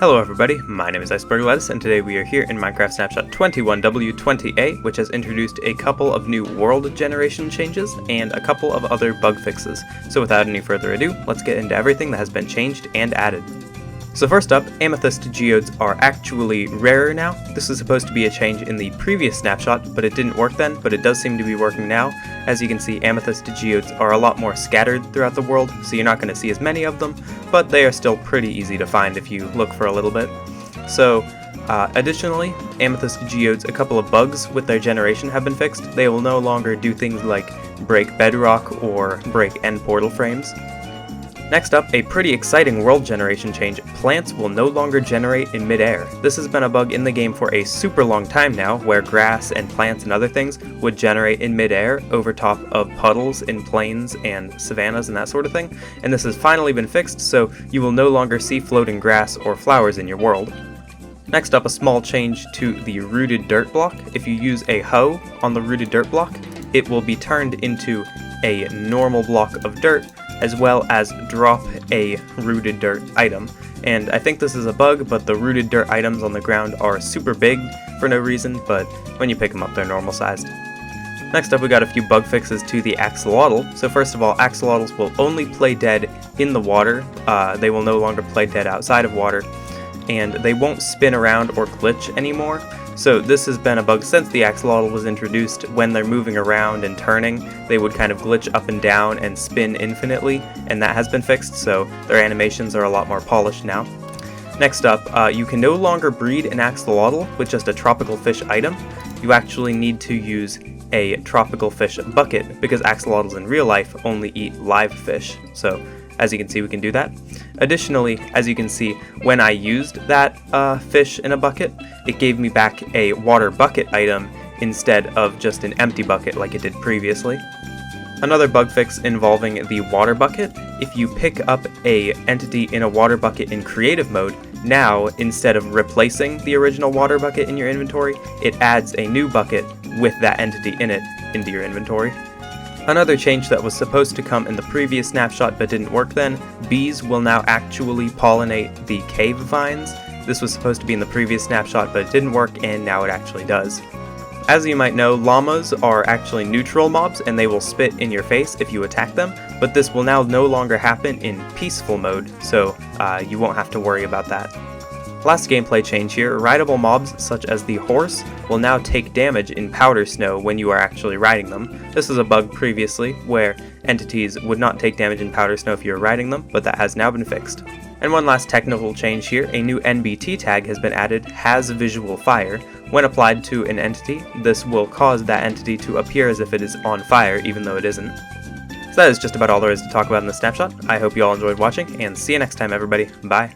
Hello everybody, my name is Iceberg Lettuce, and today we are here in Minecraft Snapshot 21W20A, which has introduced a couple of new world generation changes and a couple of other bug fixes. So without any further ado, let's get into everything that has been changed and added. So first up, Amethyst Geodes are actually rarer now. This is supposed to be a change in the previous snapshot, but it didn't work then, but it does seem to be working now. As you can see, Amethyst Geodes are a lot more scattered throughout the world, so you're not going to see as many of them, but they are still pretty easy to find if you look for a little bit. So, additionally, Amethyst Geodes, a couple of bugs with their generation have been fixed. They will no longer do things like break bedrock or break end portal frames. Next up, a pretty exciting world generation change. Plants will no longer generate in midair. This has been a bug in the game for a super long time now, where grass and plants and other things would generate in midair over top of puddles in plains and savannas and that sort of thing, and this has finally been fixed, so you will no longer see floating grass or flowers in your world. Next up, a small change to the rooted dirt block. If you use a hoe on the rooted dirt block, it will be turned into a normal block of dirt, as well as drop a rooted dirt item. And I think this is a bug, but the rooted dirt items on the ground are super big for no reason, but when you pick them up they're normal sized. Next up, we got a few bug fixes to the Axolotl. So first of all, Axolotls will only play dead in the water. They will no longer play dead outside of water, and they won't spin around or glitch anymore. So this has been a bug since the Axolotl was introduced. When they're moving around and turning, they would kind of glitch up and down and spin infinitely, and that has been fixed, so their animations are a lot more polished now. Next up, you can no longer breed an Axolotl with just a tropical fish item. You actually need to use a tropical fish bucket, because Axolotls in real life only eat live fish. So as you can see, we can do that. Additionally, as you can see, when I used that fish in a bucket, it gave me back a water bucket item instead of just an empty bucket like it did previously. Another bug fix involving the water bucket: if you pick up a entity in a water bucket in creative mode, now instead of replacing the original water bucket in your inventory, it adds a new bucket with that entity in it into your inventory. Another change that was supposed to come in the previous snapshot but didn't work then: bees will now actually pollinate the cave vines. This was supposed to be in the previous snapshot but it didn't work, and now it actually does. As you might know, llamas are actually neutral mobs and they will spit in your face if you attack them, but this will now no longer happen in peaceful mode, so you won't have to worry about that. Last gameplay change here: rideable mobs such as the horse will now take damage in powder snow when you are actually riding them. This is a bug previously where entities would not take damage in powder snow if you were riding them, but that has now been fixed. And one last technical change here: a new NBT tag has been added, has visual fire. When applied to an entity, this will cause that entity to appear as if it is on fire even though it isn't. So that is just about all there is to talk about in this snapshot. I hope you all enjoyed watching, and see you next time everybody. Bye!